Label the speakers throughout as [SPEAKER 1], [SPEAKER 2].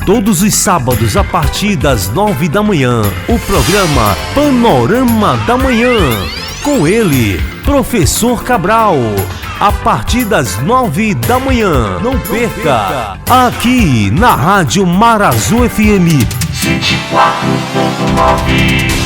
[SPEAKER 1] Todos os sábados a partir das 9 da manhã, o programa Panorama da Manhã. Com ele, Professor Cabral. A partir das 9 da manhã. Não perca! Aqui na Rádio Marazú FM 24.9.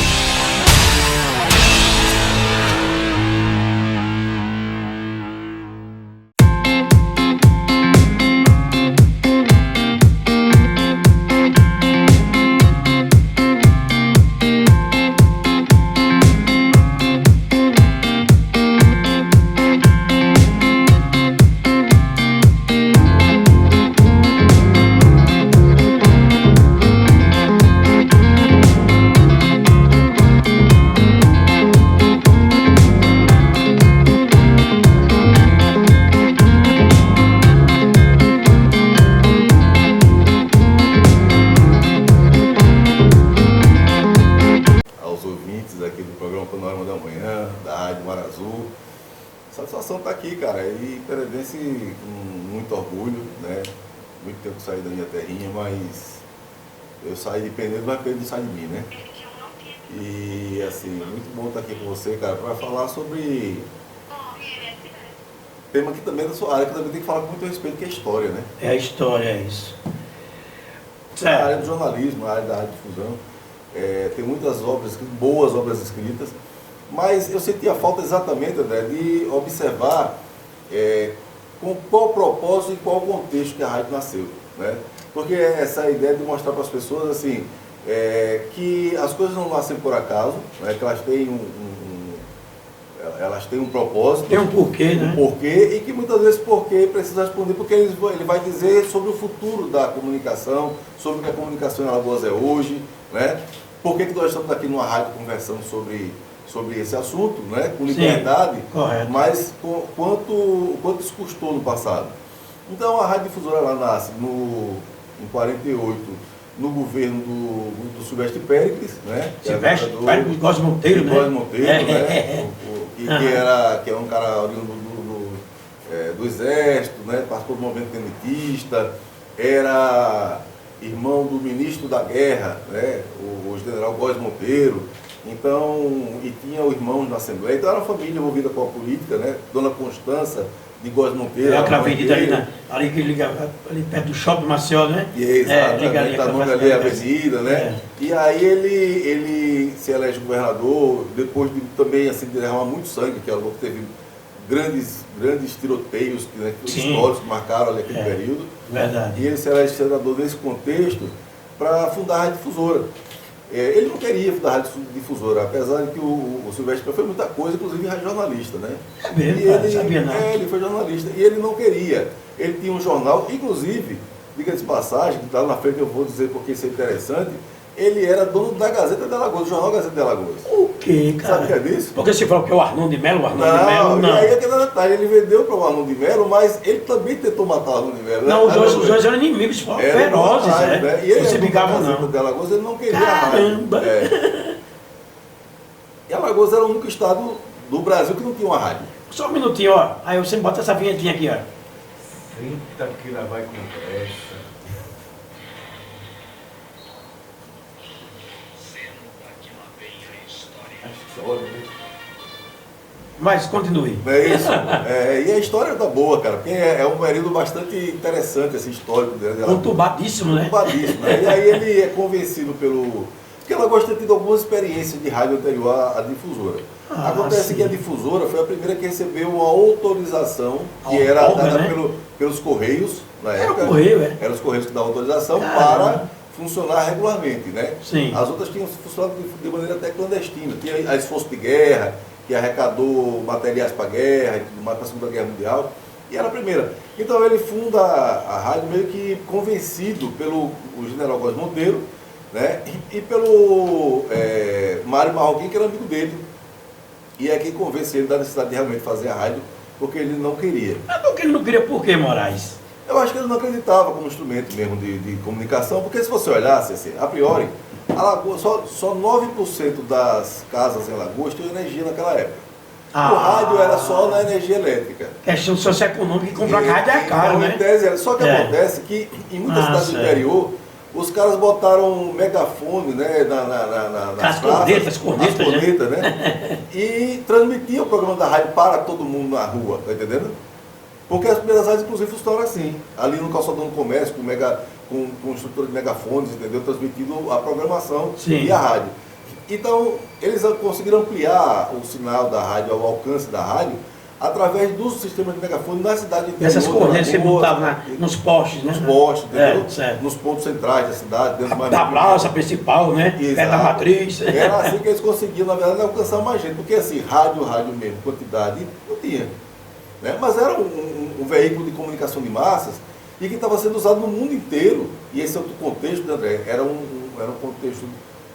[SPEAKER 2] Satisfação estar aqui, cara, e peredense com muito orgulho, né? Muito tempo que saí da minha terrinha, mas eu saí de Penedo, mas Penedo não sai de mim, né? E assim, muito bom estar aqui com você, cara, para falar sobre tema que também é da sua área, que também tem que falar com muito respeito, que é a história, né?
[SPEAKER 3] É a história, é isso.
[SPEAKER 2] A área do jornalismo, a área da radiodifusão, tem muitas obras, boas obras escritas, mas eu sentia falta exatamente, André, de observar com qual propósito e qual contexto que a rádio nasceu, né? Porque essa ideia de mostrar para as pessoas assim, que as coisas não nascem por acaso, né? Que elas têm um propósito.
[SPEAKER 3] Tem um porquê, né?
[SPEAKER 2] Um porquê, e que muitas vezes porquê precisa responder, porque ele vai dizer sobre o futuro da comunicação, sobre o que a comunicação em Alagoas é hoje, né? Por que nós estamos aqui numa rádio conversando sobre esse assunto, né, com liberdade,
[SPEAKER 3] correto.
[SPEAKER 2] Mas quanto isso custou no passado. Então a Rádio Difusora ela nasce em 48, no governo do Silvestre Péricles, né?
[SPEAKER 3] Silvestre Péricles Góes Monteiro, né?
[SPEAKER 2] Góes Monteiro, né? Que é um cara oriundo do Exército, né? Participou do movimento tenentista, era irmão do ministro da Guerra, né? O general Góes Monteiro. Então, e tinha irmãos na Assembleia, então era uma família envolvida com a política, né? Dona Constança de Góes Monteiro.
[SPEAKER 3] É aquela avenida ali que liga ali perto do Shopping Maceió, né?
[SPEAKER 2] Exatamente, tá nome ali a avenida, né? E aí ele se elege governador, depois de também assim, derramar muito sangue, que teve grandes tiroteios, né, históricos que marcaram ali aquele período.
[SPEAKER 3] Verdade.
[SPEAKER 2] E ele se elege senador nesse contexto para fundar a Rádio Difusora. Ele não queria fundar a Rádio Difusora, apesar de que o Silvestre foi muita coisa, inclusive jornalista, né?
[SPEAKER 3] É mesmo, sabia não.
[SPEAKER 2] Ele foi jornalista, e ele não queria. Ele tinha um jornal, inclusive, diga-se de passagem, que está na frente eu vou dizer porque isso é interessante, ele era dono da Gazeta de Alagoas, do jornal Gazeta de Alagoas.
[SPEAKER 3] O quê, cara?
[SPEAKER 2] Sabe o que é disso?
[SPEAKER 3] Porque você falou que é o Arnon de Melo,
[SPEAKER 2] Não, e aí aquele detalhe, ele vendeu para o Arnon de Melo, mas ele também tentou matar o Arnon de Melo.
[SPEAKER 3] Não, os dois eram inimigos ferozes, né?
[SPEAKER 2] E ele
[SPEAKER 3] você brigava não.
[SPEAKER 2] De Alagoas, ele não queria
[SPEAKER 3] Caramba!
[SPEAKER 2] a rádio. E Alagoas era o único estado do Brasil que não tinha uma rádio.
[SPEAKER 3] Só um minutinho, ó. Aí você bota essa vinhetinha aqui, ó.
[SPEAKER 4] 30 que lá vai com pressa.
[SPEAKER 3] Mas continue.
[SPEAKER 2] É isso. E a história tá boa, cara, porque é um período bastante interessante, esse histórico dela.
[SPEAKER 3] Conturbadíssimo, né?
[SPEAKER 2] Conturbadíssimo, né? E aí ele é convencido porque ela gosta de ter tido algumas experiências de rádio anterior à difusora. Acontece que a difusora foi a primeira que recebeu uma autorização, que era dada, né? pelos Correios, na época.
[SPEAKER 3] Era o Correio,
[SPEAKER 2] Eram os Correios que davam autorização para funcionar regularmente, né?
[SPEAKER 3] Sim.
[SPEAKER 2] As outras tinham funcionado de maneira até clandestina. Tinha a Esforço de Guerra, que arrecadou materiais para a guerra, para a Segunda Guerra Mundial, e era a primeira. Então ele funda a rádio meio que convencido pelo general Góes Monteiro, né? E pelo Mário Marroquim, que era amigo dele. E é quem convence ele da necessidade de realmente fazer a rádio, porque ele não queria.
[SPEAKER 3] Mas por que ele não queria? Por quê, Moraes?
[SPEAKER 2] Eu acho que ele não acreditava como instrumento mesmo de comunicação, porque se você olhasse, assim, a priori, Alagoas, só 9% das casas em Alagoas tinham energia naquela época. O rádio era só na energia elétrica.
[SPEAKER 3] Questão socioeconômica, e comprar rádio é caro, né?
[SPEAKER 2] Em tese, só que acontece que em muitas cidades do interior, Os caras botaram um megafone, né, nas
[SPEAKER 3] cornetas,
[SPEAKER 2] né? E transmitiam o programa da rádio para todo mundo na rua, tá entendendo? Porque as primeiras rádios, inclusive, funcionaram assim. Ali no Calçadão do Comércio, com estrutura de megafones, entendeu? Transmitindo a programação e a rádio. Então, eles conseguiram ampliar o sinal da rádio, o alcance da rádio, através dos sistemas de megafone na cidade inteira.
[SPEAKER 3] Essas cornetas que botavam nos postes, né?
[SPEAKER 2] Nos postes, entendeu?
[SPEAKER 3] Certo.
[SPEAKER 2] Nos pontos centrais da cidade, dentro
[SPEAKER 3] da praça principal, né?
[SPEAKER 2] Exato.
[SPEAKER 3] Da matriz.
[SPEAKER 2] Era assim que eles conseguiam, na verdade, alcançar mais gente. Porque assim, rádio mesmo, quantidade, não tinha. Né? Mas era um veículo de comunicação de massas e que estava sendo usado no mundo inteiro. E esse é outro contexto, né, André? Era um contexto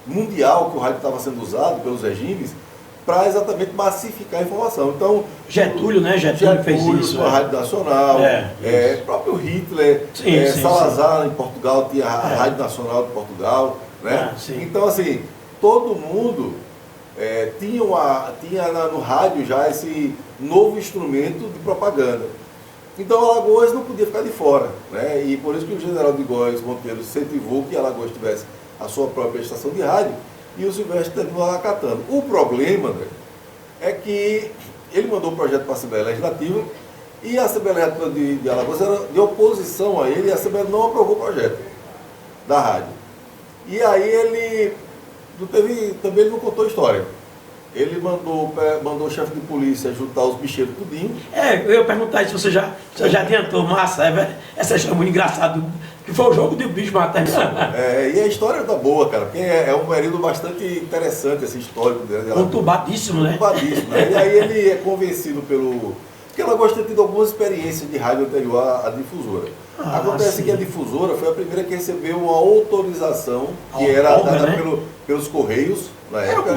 [SPEAKER 2] mundial que o rádio estava sendo usado pelos regimes para exatamente massificar a informação. Então,
[SPEAKER 3] Getúlio, né? Getúlio fez isso.
[SPEAKER 2] A Rádio Nacional, próprio Hitler, Salazar em Portugal tinha a Rádio Nacional de Portugal. Né? Então, assim, todo mundo tinha no rádio já esse novo instrumento de propaganda. Então, Alagoas não podia ficar de fora. Né? E por isso que o general de Góes Monteiro incentivou que Alagoas tivesse a sua própria estação de rádio, e o Silvestre terminou acatando. O problema, André, é que ele mandou o projeto para a Assembleia Legislativa e a Assembleia Legislativa de Alagoas era de oposição a ele e a Assembleia não aprovou o projeto da rádio. E aí ele também não contou a história. Ele mandou o chefe de polícia juntar os bicheiros tudinho.
[SPEAKER 3] Eu ia perguntar isso, você já adiantou, massa. Essa história é muito engraçada, que foi o jogo de bicho matar.
[SPEAKER 2] E a história tá boa, cara, porque é um período bastante interessante, esse histórico dele.
[SPEAKER 3] Conturbadíssimo, né?
[SPEAKER 2] Conturbadíssimo, né? E aí ele é convencido porque ela gosta de ter tido algumas experiências de rádio anterior à difusora. Acontece que a difusora foi a primeira que recebeu uma autorização, que era dada, né, pelos Correios, na época.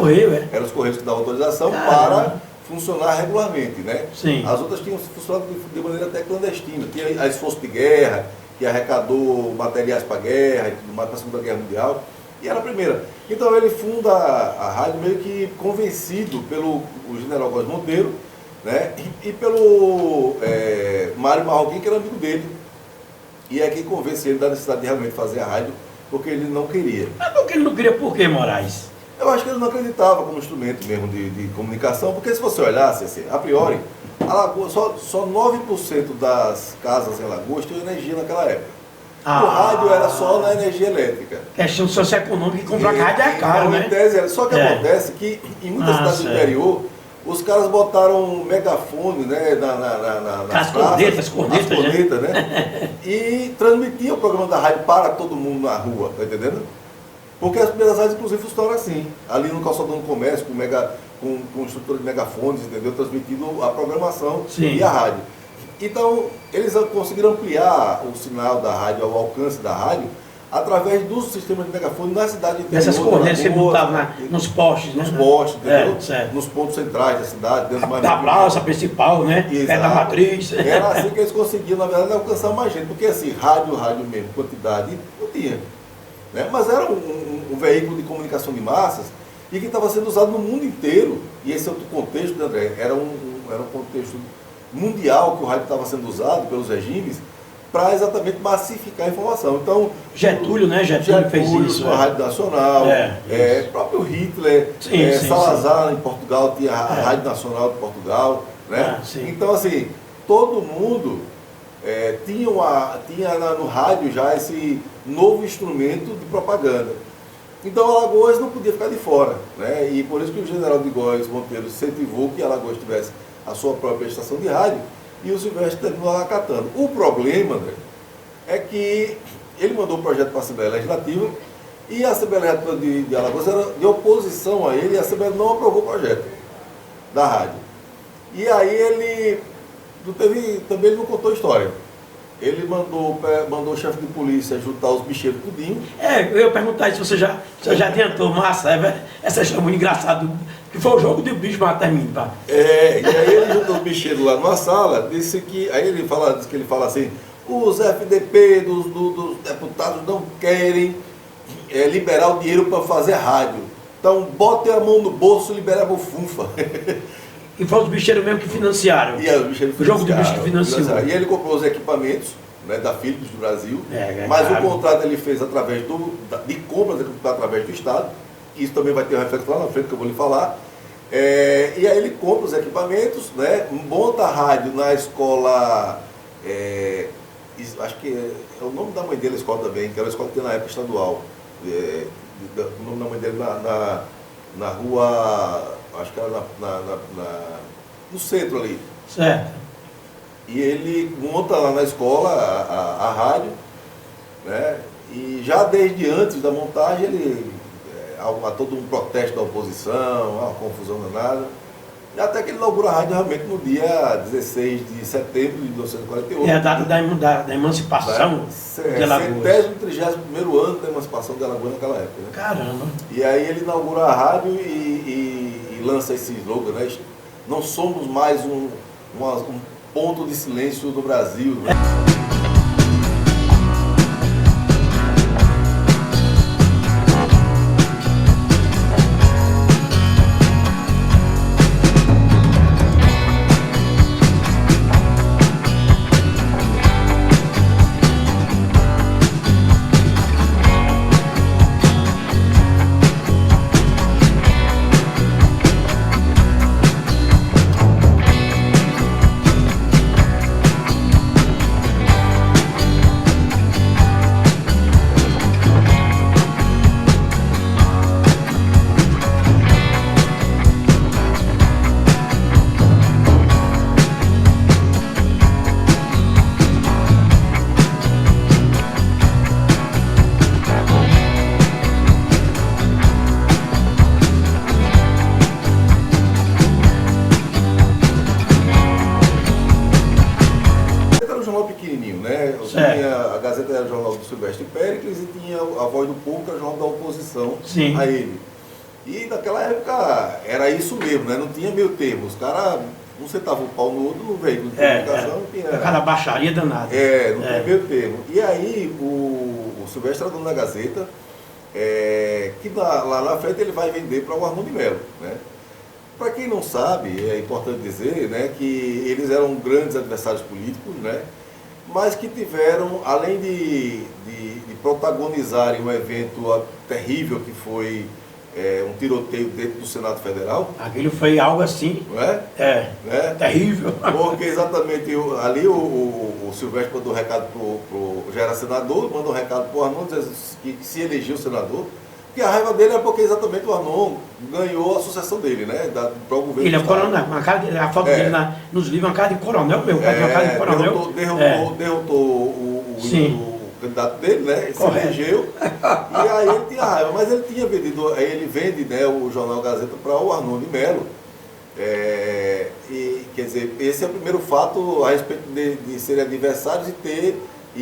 [SPEAKER 2] Eram os Correios que davam autorização para funcionar regularmente, né?
[SPEAKER 3] Sim.
[SPEAKER 2] As outras tinham funcionado de maneira até clandestina. Tinha as forças de guerra, que arrecadou materiais para a guerra e tudo mais, para a Segunda Guerra Mundial, e era a primeira. Então ele funda a rádio meio que convencido pelo general Góes Monteiro, né, e pelo Mário Marroquim, que era amigo dele. E é quem convence ele da necessidade de realmente fazer a rádio, porque ele não queria.
[SPEAKER 3] Mas porque ele não queria, por quê, Moraes?
[SPEAKER 2] Eu acho que ele não acreditava como instrumento mesmo de comunicação, porque se você olhasse, assim, a priori, Alagoas, só 9% das casas em Alagoas tinham energia naquela época. O rádio era só na energia elétrica.
[SPEAKER 3] Questão socioeconômica, que comprar rádio é caro, né?
[SPEAKER 2] Só que acontece que em muitas cidades do interior, os caras botaram um megafone, né, nas cornetas, né? E transmitiam o programa da rádio para todo mundo na rua, tá entendendo? Porque as primeiras rádios, inclusive, funcionaram assim. Ali no Calçadão do Comércio, com estrutura de megafones, entendeu? Transmitindo a programação e a rádio. Então, eles conseguiram ampliar o sinal da rádio, o alcance da rádio, através dos sistemas de megafone na cidade inteira.
[SPEAKER 3] Essas cornetas que botavam nos postes, né?
[SPEAKER 2] Nos postes, entendeu? Nos pontos centrais da cidade, dentro
[SPEAKER 3] da praça principal, né? Da matriz.
[SPEAKER 2] Era assim que eles conseguiam, na verdade, alcançar mais gente. Porque assim, rádio mesmo, quantidade, não tinha. Né? Mas era um veículo de comunicação de massas e que estava sendo usado no mundo inteiro. E esse é outro contexto, né, André? Era um contexto mundial que o rádio estava sendo usado pelos regimes para exatamente massificar a informação. Então,
[SPEAKER 3] Getúlio, né? Getúlio fez isso.
[SPEAKER 2] A Rádio Nacional, próprio Hitler, Salazar em Portugal tinha a Rádio Nacional de Portugal. Né? Então, assim, todo mundo tinha no rádio já esse novo instrumento de propaganda. Então Alagoas não podia ficar de fora, né? E por isso que o general de Góes Monteiro incentivou que Alagoas tivesse a sua própria estação de rádio, e o Silvestre terminou acatando. O problema, André, é que ele mandou o projeto para a Assembleia Legislativa e a Assembleia Legislativa de Alagoas era de oposição a ele, e a Assembleia não aprovou o projeto da rádio. E aí ele também não contou a história. Ele mandou o chefe de polícia juntar os bicheiros tudinho.
[SPEAKER 3] Eu ia perguntar isso, você já adiantou, massa. Essa história é muito engraçada, que foi o jogo de bicho matar mim, pá.
[SPEAKER 2] E aí ele juntou os bicheiros lá numa sala, disse que ele fala assim, os FDP dos deputados não querem liberar o dinheiro para fazer rádio. Então botem a mão no bolso e libera a bufunfa.
[SPEAKER 3] E foi os bicheiros mesmo que financiaram.
[SPEAKER 2] E os bicheiros
[SPEAKER 3] o jogo de bicho que financiou.
[SPEAKER 2] E ele comprou os equipamentos, né, da Philips do Brasil,
[SPEAKER 3] É
[SPEAKER 2] mas
[SPEAKER 3] claro.
[SPEAKER 2] o contrato ele fez através de compras através do Estado, que isso também vai ter um reflexo lá na frente que eu vou lhe falar. E aí ele compra os equipamentos, né, monta a rádio na escola, acho que é o nome da mãe dele, a escola também, que era a escola que tinha na época estadual. O nome da mãe dele na rua, acho que era no centro ali.
[SPEAKER 3] Certo.
[SPEAKER 2] E ele monta lá na escola a rádio, né? E já desde antes da montagem ele há todo um protesto da oposição, uma confusão danada. E até que ele inaugura a rádio realmente no dia 16 de setembro de 1948.
[SPEAKER 3] É a data da emancipação de Alagoas.
[SPEAKER 2] 31º ano da emancipação de Alagoas naquela época. Né?
[SPEAKER 3] Caramba.
[SPEAKER 2] E aí ele inaugura a rádio e lança esse slogan, né? Não somos mais um ponto de silêncio do Brasil. Né? A Gazeta era o jornal do Silvestre Péricles e tinha a Voz do Povo, que era o jornal da oposição a ele. E naquela época era isso mesmo, né? Não tinha meio termo. Os caras, um sentava o pau no outro no veículo de comunicação. Não tinha...
[SPEAKER 3] Cada baixaria danada.
[SPEAKER 2] Não tinha meio termo. E aí o Silvestre era dono da Gazeta, que lá na frente ele vai vender para o Arnon de Melo, né? Para quem não sabe, é importante dizer, né, que eles eram grandes adversários políticos, né? Mas que tiveram, além de protagonizarem um evento terrível que foi um tiroteio dentro do Senado Federal.
[SPEAKER 3] Aquilo foi algo assim,
[SPEAKER 2] não é?
[SPEAKER 3] Né? Terrível.
[SPEAKER 2] Porque exatamente ali o Silvestre mandou um recado já era senador, mandou um recado para o Arnon, dizendo que se elegeu senador. Porque a raiva dele é porque exatamente o Arnon ganhou a sucessão dele, né? Para o governo.
[SPEAKER 3] Ele é coronel, a foto dele nos livros é uma cara de coronel mesmo, uma cara de coronel.
[SPEAKER 2] Derrotou o candidato dele, né? Se elegeu. E aí ele tinha raiva, mas ele tinha vendido, ele vende, né, o jornal Gazeta para o Arnon de Melo. E quer dizer, esse é o primeiro fato a respeito de serem adversários e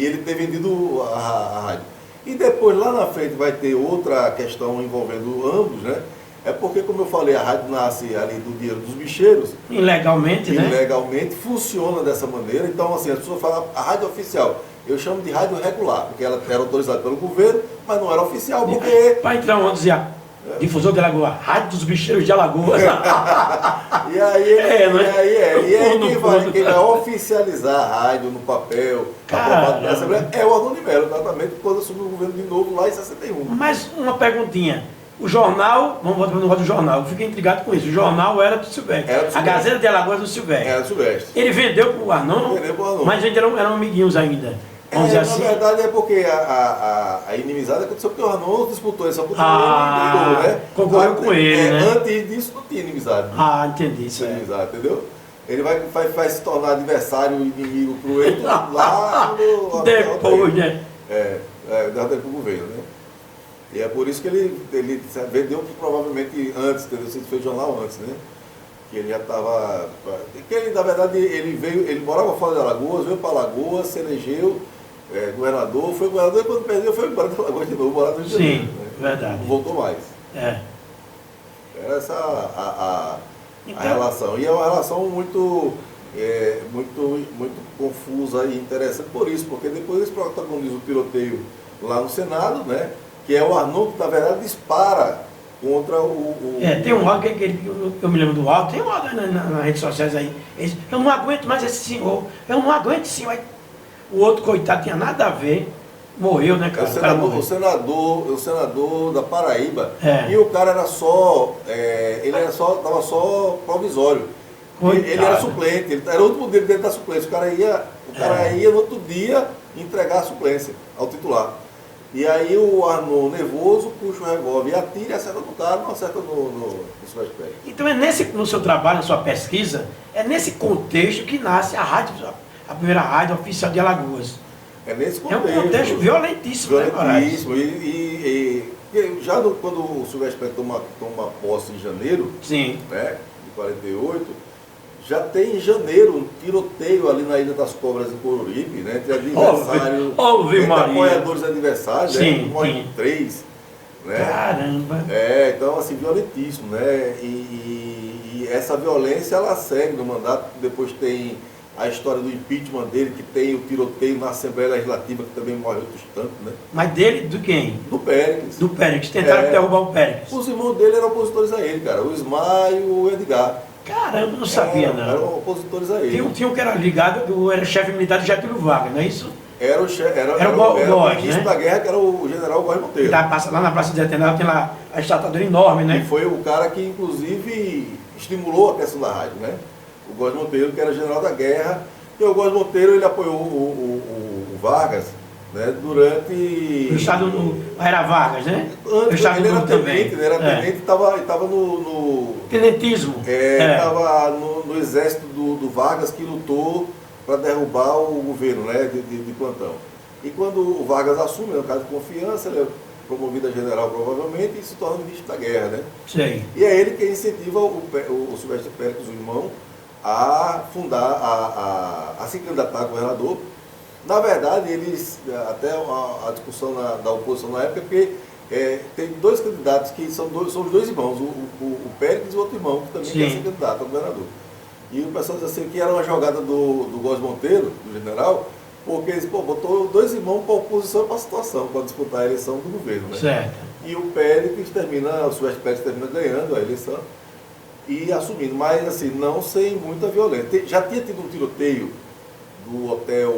[SPEAKER 2] ele ter vendido a rádio. E depois, lá na frente, vai ter outra questão envolvendo ambos, né? É porque, como eu falei, a rádio nasce ali do dinheiro dos bicheiros.
[SPEAKER 3] Ilegalmente, né?
[SPEAKER 2] Ilegalmente, funciona dessa maneira. Então, assim, as pessoas falam, a rádio oficial, eu chamo de rádio regular, porque ela era autorizada pelo governo, mas não era oficial, porque...
[SPEAKER 3] Vai entrar um dizia, difusor de Alagoas, Rádio dos Bicheiros de Alagoas.
[SPEAKER 2] E aí, quem vai oficializar a rádio no papel, aprovado pela Assembleia, é o Arnon de Melo, exatamente quando assumiu o governo de novo lá em 61.
[SPEAKER 3] Mas uma perguntinha. O jornal, vamos voltar para o negócio do jornal, eu fiquei intrigado com isso. O jornal era do Silvestre. A Gazeta de Alagoas do Silvestre.
[SPEAKER 2] Era do Silvestre.
[SPEAKER 3] Ele vendeu para o Arnon, mas eram amiguinhos ainda. Vamos dizer assim.
[SPEAKER 2] Na verdade é porque a inimizade aconteceu porque o Arnon disputou essa oportunidade, né?
[SPEAKER 3] Concorreu com ele, né?
[SPEAKER 2] Antes disso não tinha inimizade.
[SPEAKER 3] Entendi isso.
[SPEAKER 2] Inimizade, entendeu? Ele vai se tornar adversário, inimigo pro ele lá no...
[SPEAKER 3] Depois, né?
[SPEAKER 2] Depois do governo, né? E é por isso que ele vendeu provavelmente antes, entendeu? Se fez jornal antes, né? Que ele já estava... Que ele, na verdade, ele morava fora de Alagoas, veio para Alagoas, se elegeu governador, foi governador e quando perdeu foi embora de Alagoas de novo, morar no Rio de Janeiro.
[SPEAKER 3] Sim, verdade.
[SPEAKER 2] Não voltou mais. Era essa a relação. E é uma relação muito confusa e interessante por isso, porque depois eles protagonizam o tiroteio lá no Senado, né? Que é o Arnon que, na verdade, dispara contra
[SPEAKER 3] tem um áudio que eu me lembro do áudio, tem um áudio nas redes sociais aí. Eu não aguento mais esse senhor, eu não aguento esse senhor. o outro, coitado, tinha nada a ver, morreu, né, cara?
[SPEAKER 2] O senador da Paraíba, e o cara era só, estava só provisório. Ele era suplente, ele era o último dele dentro da suplência. O cara ia no outro dia entregar a suplência ao titular. E aí o Arnaud, nervoso, puxa o revólver e atira e acerta no cara, não acerta no Silvestre Pérez.
[SPEAKER 3] Então no seu trabalho, na sua pesquisa, é nesse contexto que nasce a primeira rádio oficial de Alagoas.
[SPEAKER 2] É nesse contexto.
[SPEAKER 3] É um contexto violentíssimo, né,
[SPEAKER 2] Violentíssimo. E quando o Silvestre Pérez toma posse em janeiro,
[SPEAKER 3] sim,
[SPEAKER 2] né, de 48, já tem em janeiro um tiroteio ali na Ilha das Cobras, em Coruripe, né, entre adversários, entre apoiadores e adversários,
[SPEAKER 3] sim,
[SPEAKER 2] né, morrem 3. Né?
[SPEAKER 3] Caramba!
[SPEAKER 2] Então, assim, violentíssimo, né? E essa violência, ela segue no mandato. Depois tem a história do impeachment dele, que tem o tiroteio na Assembleia Legislativa, que também morre outros tantos, né?
[SPEAKER 3] Mas dele, do quem?
[SPEAKER 2] Do Péricles.
[SPEAKER 3] Do Péricles, tentaram derrubar o Péricles.
[SPEAKER 2] Os irmãos dele eram opositores a ele, cara. O Ismael e o Edgar.
[SPEAKER 3] Caramba, não sabia, não.
[SPEAKER 2] Eram opositores a ele.
[SPEAKER 3] Tinha um que era ligado, era chefe militar de Getúlio Vargas, não é isso?
[SPEAKER 2] Era o ministro da guerra, que era o general Góes Monteiro.
[SPEAKER 3] Lá na Praça de Ateneu tem lá a estátua enorme, né?
[SPEAKER 2] E foi o cara que, inclusive, estimulou a questão da rádio, né? O Góes Monteiro, que era general da guerra. E o Góes Monteiro, ele apoiou o Vargas, né, durante...
[SPEAKER 3] O Estado era Vargas, né?
[SPEAKER 2] Antes, ele era tenente, né? Tenente e estava no...
[SPEAKER 3] Tenentismo.
[SPEAKER 2] Estava no exército do Vargas, que lutou para derrubar o governo, né, de plantão. E quando o Vargas assume, no caso de confiança, ele é promovido a general provavelmente e se torna ministro da guerra, né?
[SPEAKER 3] Sim.
[SPEAKER 2] E é ele que incentiva o Silvestre Péricles, o irmão, a fundar, a se candidatar a governador. Na verdade, eles, até a discussão da oposição na época, porque tem dois candidatos que são os dois irmãos, o Péricles e o outro irmão, que também quer ser candidato a governador. E o pessoal diz assim que era uma jogada do Góes Monteiro, do general, porque eles botou dois irmãos para a oposição e para a situação, para disputar a eleição do governo. Né?
[SPEAKER 3] Certo.
[SPEAKER 2] E o Silvestre Péricles termina ganhando a eleição e assumindo, mas assim, não sem muita violência. Já tinha tido um tiroteio do hotel,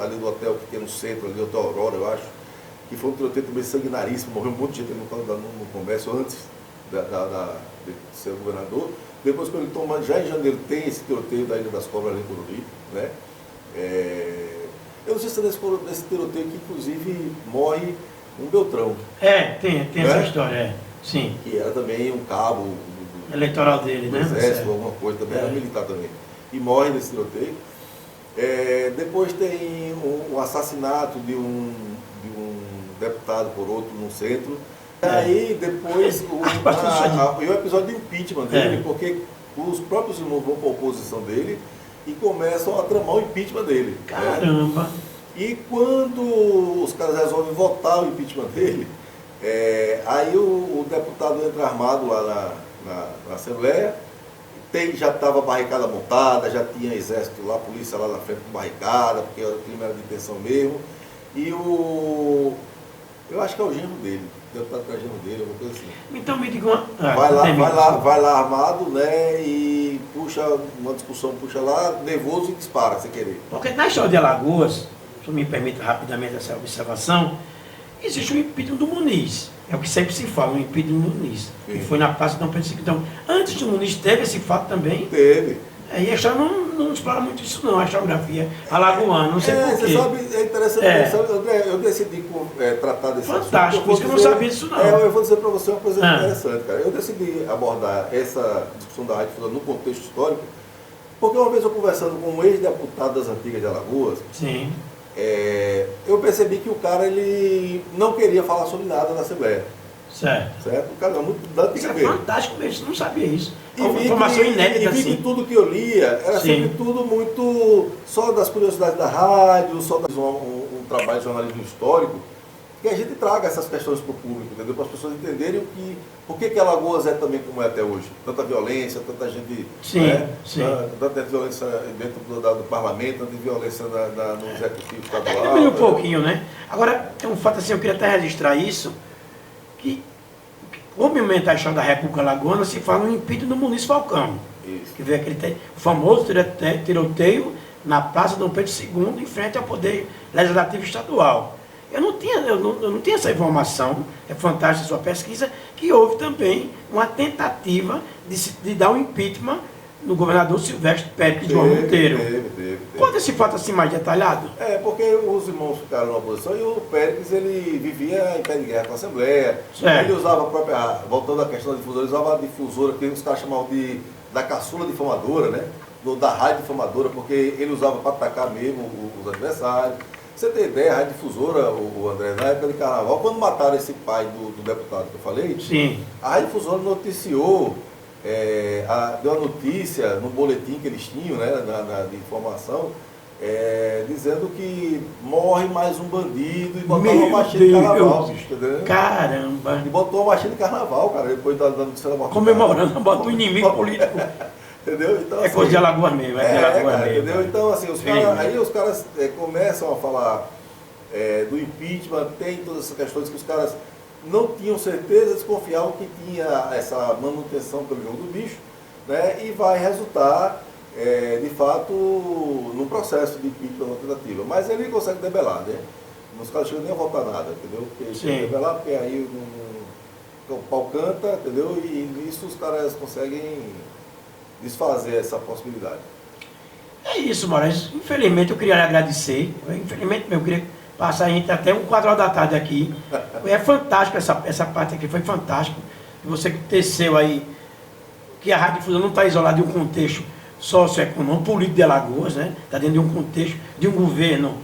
[SPEAKER 2] ali do hotel que tem no centro, ali do Hotel Aurora, eu acho, que foi um tiroteio também sanguinaríssimo, morreu um monte de gente no comércio antes de ser governador. Depois, quando ele toma, já em janeiro, tem esse tiroteio da Ilha das Cobras ali em Coruripe, né? Eu não sei se é nesse tiroteio que, inclusive, morre um Beltrão.
[SPEAKER 3] Tem né? Essa história, sim.
[SPEAKER 2] Que era também um cabo
[SPEAKER 3] eleitoral dele, né?
[SPEAKER 2] Exército, alguma coisa, também era militar também. E morre nesse tiroteio. Depois tem um assassinato de um deputado por outro no centro. Aí depois o episódio do impeachment dele, porque os próprios irmãos vão para a oposição dele e começam a tramar o impeachment dele.
[SPEAKER 3] Caramba!
[SPEAKER 2] Né? E quando os caras resolvem votar o impeachment dele, aí o deputado entra armado lá na Assembleia, já estava barricada montada, já tinha exército lá, polícia lá na frente com barricada, porque o clima era de tensão mesmo. E eu acho que é o genro dele, o deputado que é o genro dele, alguma coisa assim.
[SPEAKER 3] Então me diga uma...
[SPEAKER 2] vai lá armado, né, e puxa uma discussão, puxa lá, nervoso e dispara, sem querer.
[SPEAKER 3] Porque na história de Alagoas, se me permita rapidamente essa observação, existe o impeachment do Muniz. É o que sempre se fala, o impeachment do Muniz. Que foi na Praça Dom Pedro II. Então, antes do Muniz teve esse fato também?
[SPEAKER 2] Teve.
[SPEAKER 3] E a história não explora muito isso não, a geografia alagoana, não sei porquê.
[SPEAKER 2] Você sabe, é interessante, André, eu decidi tratar desse assunto.
[SPEAKER 3] Fantástico, por isso que eu não sabia disso não.
[SPEAKER 2] Eu vou dizer para você uma coisa interessante, cara. Eu decidi abordar essa discussão da rádio no contexto histórico, porque uma vez eu conversando com um ex-deputado das antigas de Alagoas,
[SPEAKER 3] sim.
[SPEAKER 2] Eu percebi que o cara ele não queria falar sobre nada na Assembleia.
[SPEAKER 3] Certo.
[SPEAKER 2] O cara é muito dante.
[SPEAKER 3] Isso é fantástico mesmo, não sabia isso. É uma informação inédita.
[SPEAKER 2] E vi que tudo que eu lia era sempre tudo muito só das curiosidades da rádio, só um trabalho de jornalismo histórico, que a gente traga essas questões para o público, entendeu? Para as pessoas entenderem por que Alagoas é também como é até hoje. Tanta violência, tanta gente. Tanta violência dentro do parlamento, tanta violência no executivo estadual.
[SPEAKER 3] Um pouquinho, né? Agora, tem um fato assim, eu queria até registrar isso, que o movimento da história da República Alagoana se fala no impeachment do Muniz Falcão.
[SPEAKER 2] Isso.
[SPEAKER 3] Que veio aquele famoso tiroteio na Praça Dom Pedro II, em frente ao Poder Legislativo Estadual. Eu não tinha essa informação, é fantástica a sua pesquisa, que houve também uma tentativa de dar um impeachment no governador Silvestre Pérez de João Monteiro.
[SPEAKER 2] Teve.
[SPEAKER 3] Conta esse fato assim mais detalhado.
[SPEAKER 2] Porque os irmãos ficaram na oposição e o Pérez, ele vivia em pé de guerra com a Assembleia.
[SPEAKER 3] Certo.
[SPEAKER 2] Ele usava a própria, voltando à questão da difusora, ele usava a difusora, que os caras chamavam da caçula difamadora, né? Da rádio difamadora, porque ele usava para atacar mesmo os adversários. Você tem ideia, a rádio difusora, o André, na época de carnaval, quando mataram esse pai do deputado que eu falei,
[SPEAKER 3] Sim.
[SPEAKER 2] a rádio difusora noticiou, deu a notícia no boletim que eles tinham, né, de informação, dizendo que morre mais um bandido e botou uma marchinha de carnaval, bicho, entendeu?
[SPEAKER 3] Caramba!
[SPEAKER 2] E botou uma marchinha de carnaval, cara, depois da notícia da morte.
[SPEAKER 3] Comemorando, bota o inimigo político.
[SPEAKER 2] Entendeu? Então,
[SPEAKER 3] É coisa de Alagoas mesmo, é de Alagoas mesmo.
[SPEAKER 2] Entendeu? Então, assim, os caras começam a falar do impeachment, tem todas essas questões que os caras não tinham certeza, desconfiavam que tinha essa manutenção pelo jogo do bicho, né? E vai resultar, de fato, num processo de impeachment alternativa. Mas ele consegue debelar, né? Os caras chegam nem a votar nada, entendeu? Porque debelar, porque aí o pau canta, entendeu? E nisso os caras conseguem desfazer essa possibilidade.
[SPEAKER 3] É isso, Moraes. Infelizmente eu queria lhe agradecer. Infelizmente eu queria passar a gente até 4 horas da tarde aqui. É fantástico essa parte aqui, foi fantástico. Você teceu aí que a Rádio Difusão não está isolada de um contexto socioeconômico, político de Alagoas, né? Está dentro de um contexto de um governo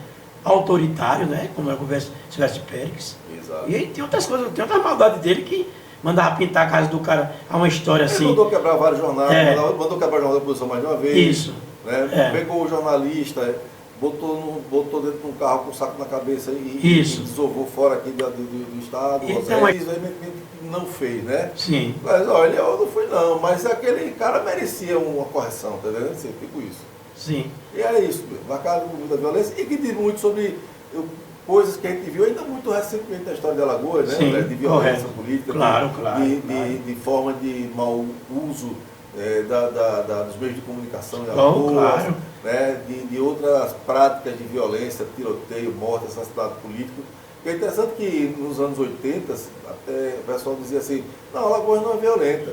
[SPEAKER 3] autoritário, né? Como é o governo Silvestre Pérez.
[SPEAKER 2] Exato.
[SPEAKER 3] E aí tem outras coisas, tem outra maldade dele que mandava pintar a casa do cara a uma história assim.
[SPEAKER 2] Ele mandou quebrar vários jornais, mandou quebrar o jornal da oposição mais de uma vez.
[SPEAKER 3] Isso.
[SPEAKER 2] Né? Pegou o jornalista, botou dentro de um carro com um saco na cabeça e desovou fora aqui do estado.
[SPEAKER 3] Então,
[SPEAKER 2] isso aí não fez, né?
[SPEAKER 3] Sim.
[SPEAKER 2] Mas olha, eu não fui não, mas aquele cara merecia uma correção, tá vendo? Assim, fico isso.
[SPEAKER 3] Sim.
[SPEAKER 2] E é isso, marcado com muita violência e que diz muito sobre coisas que a gente viu ainda muito recentemente na história de Alagoas, né?
[SPEAKER 3] Sim,
[SPEAKER 2] De violência
[SPEAKER 3] correto.
[SPEAKER 2] política,
[SPEAKER 3] claro.
[SPEAKER 2] de forma de mau uso dos meios de comunicação em Alagoas,
[SPEAKER 3] claro.
[SPEAKER 2] Né? De outras práticas de violência, tiroteio, morte, assassinato político. E é interessante que nos anos 80, até o pessoal dizia assim, não, Alagoas não é violenta.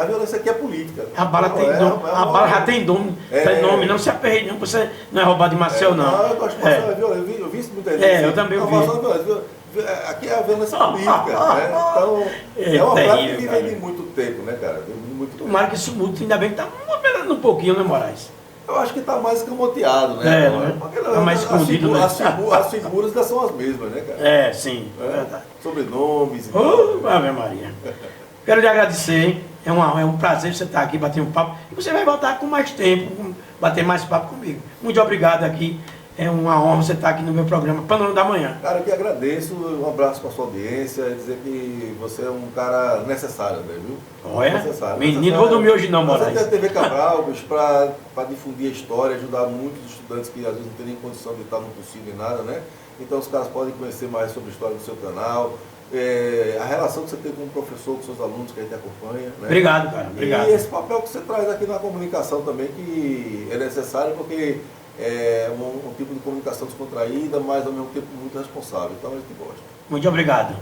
[SPEAKER 2] A violência aqui é política.
[SPEAKER 3] A bala tem nome, a bala já tem nome, não se aperreie, não, você não é roubado de Marcel, não.
[SPEAKER 2] Não, eu acho que é violenta, eu vi isso muita gente.
[SPEAKER 3] Eu também vi.
[SPEAKER 2] Aqui é a violência política, né? Então, é uma prática que vem de muito tempo, né, cara?
[SPEAKER 3] Tomara que isso mude, ainda bem que está melhorando um pouquinho, né, Moraes?
[SPEAKER 2] Eu acho que está mais escamoteado, né?
[SPEAKER 3] Está mais escondido, né?
[SPEAKER 2] As figuras ainda são as mesmas, né, cara?
[SPEAKER 3] Sim, é verdade.
[SPEAKER 2] Sobrenomes e tal.
[SPEAKER 3] Ave Maria. Quero lhe agradecer, é um prazer você estar aqui, bater um papo. E você vai voltar com mais tempo, bater mais papo comigo. Muito obrigado aqui. É uma honra você estar aqui no meu programa Panorama da Manhã.
[SPEAKER 2] Cara, eu que agradeço, um abraço para a sua audiência, dizer que você é um cara necessário, né, viu?
[SPEAKER 3] Olha,
[SPEAKER 2] necessário.
[SPEAKER 3] Menino, vou dormir hoje não, Moraes.
[SPEAKER 2] Você tem a TV Cabral, para difundir a história, ajudar muitos estudantes que às vezes não têm nem condição de estar no cursinho nem nada, né? Então os caras podem conhecer mais sobre a história do seu canal, a relação que você tem com o professor, com seus alunos que a gente acompanha. Né?
[SPEAKER 3] Obrigado, cara. Obrigado.
[SPEAKER 2] E esse papel que você traz aqui na comunicação também, que é necessário porque é um tipo de comunicação descontraída, mas ao mesmo tempo muito responsável. Então a gente gosta.
[SPEAKER 3] Muito obrigado.